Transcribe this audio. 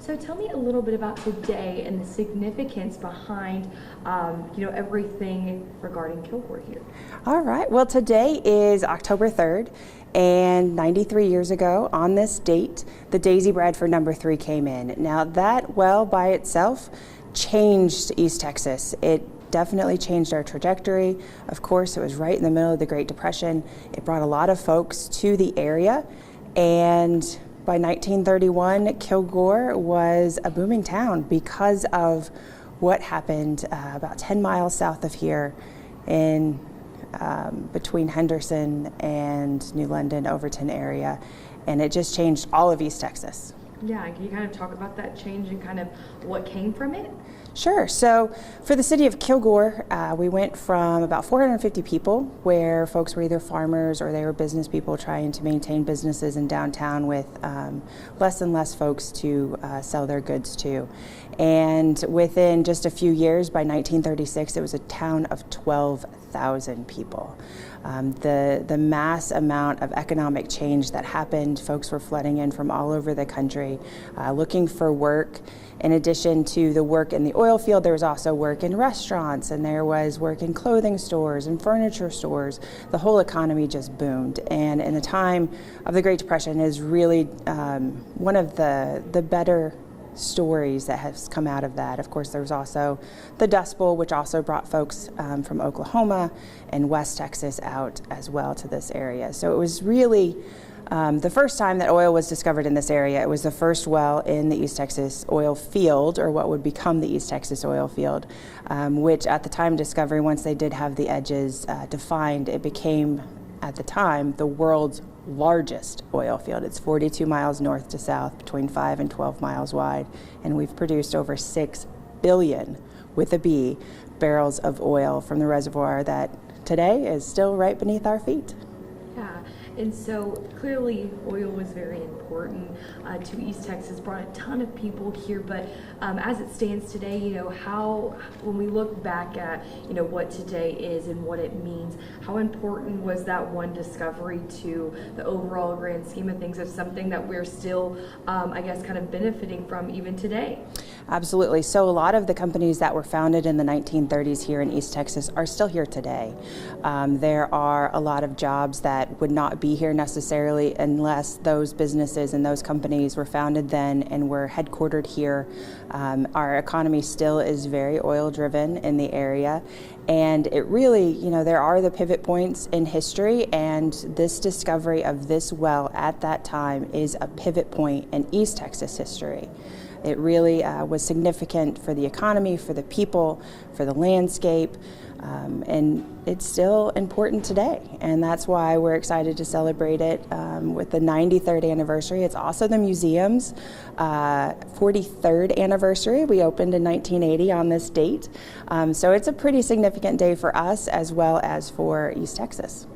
So tell me a little bit about today and the significance behind, everything regarding Kilgore here. All right, well, today is October 3rd, and 93 years ago on this date, the Daisy Bradford number 3 came in. Now that well by itself changed East Texas. It definitely changed our trajectory. Of course, it was right in the middle of the Great Depression. It brought a lot of folks to the area, and by 1931, Kilgore was a booming town because of what happened about 10 miles south of here in between Henderson and New London, Overton area, and it just changed all of East Texas. Yeah, can you kind of talk about that change and kind of what came from it? Sure. So for the city of Kilgore, we went from about 450 people, where folks were either farmers or they were business people trying to maintain businesses in downtown, with less and less folks to sell their goods to. And within just a few years, by 1936, it was a town of 12,000 people. The mass amount of economic change that happened, folks were flooding in from all over the country looking for work. In addition to the work in the oil field, there was also work in restaurants, and there was work in clothing stores and furniture stores. The whole economy just boomed, and in the time of the Great Depression is really one of the better stories that has come out of that. Of course, there was also the Dust Bowl, which also brought folks from Oklahoma and West Texas out as well to this area. So it was really the first time that oil was discovered in this area. It was the first well in the East Texas oil field, or what would become the East Texas oil field, which at the time of discovery, once they did have the edges defined, it became, at the time, the world's largest oil field. It's 42 miles north to south, between 5 and 12 miles wide, and we've produced over 6 billion, with a B, barrels of oil from the reservoir that today is still right beneath our feet. Yeah, and so clearly oil was very important to East Texas, brought a ton of people here, but as it stands today, when we look back at, what today is and what it means, how important was that one discovery to the overall grand scheme of things, of something that we're still, kind of benefiting from even today? Absolutely. So a lot of the companies that were founded in the 1930s here in East Texas are still here today. There are a lot of jobs that would not be here necessarily unless those businesses and those companies were founded then and were headquartered here. Our economy still is very oil driven in the area, and it really, there are the pivot points in history, and this discovery of this well at that time is a pivot point in East Texas history. It really was significant for the economy, for the people, for the landscape, and it's still important today. And that's why we're excited to celebrate it with the 93rd anniversary. It's also the museum's 43rd anniversary. We opened in 1980 on this date. So it's a pretty significant day for us as well as for East Texas.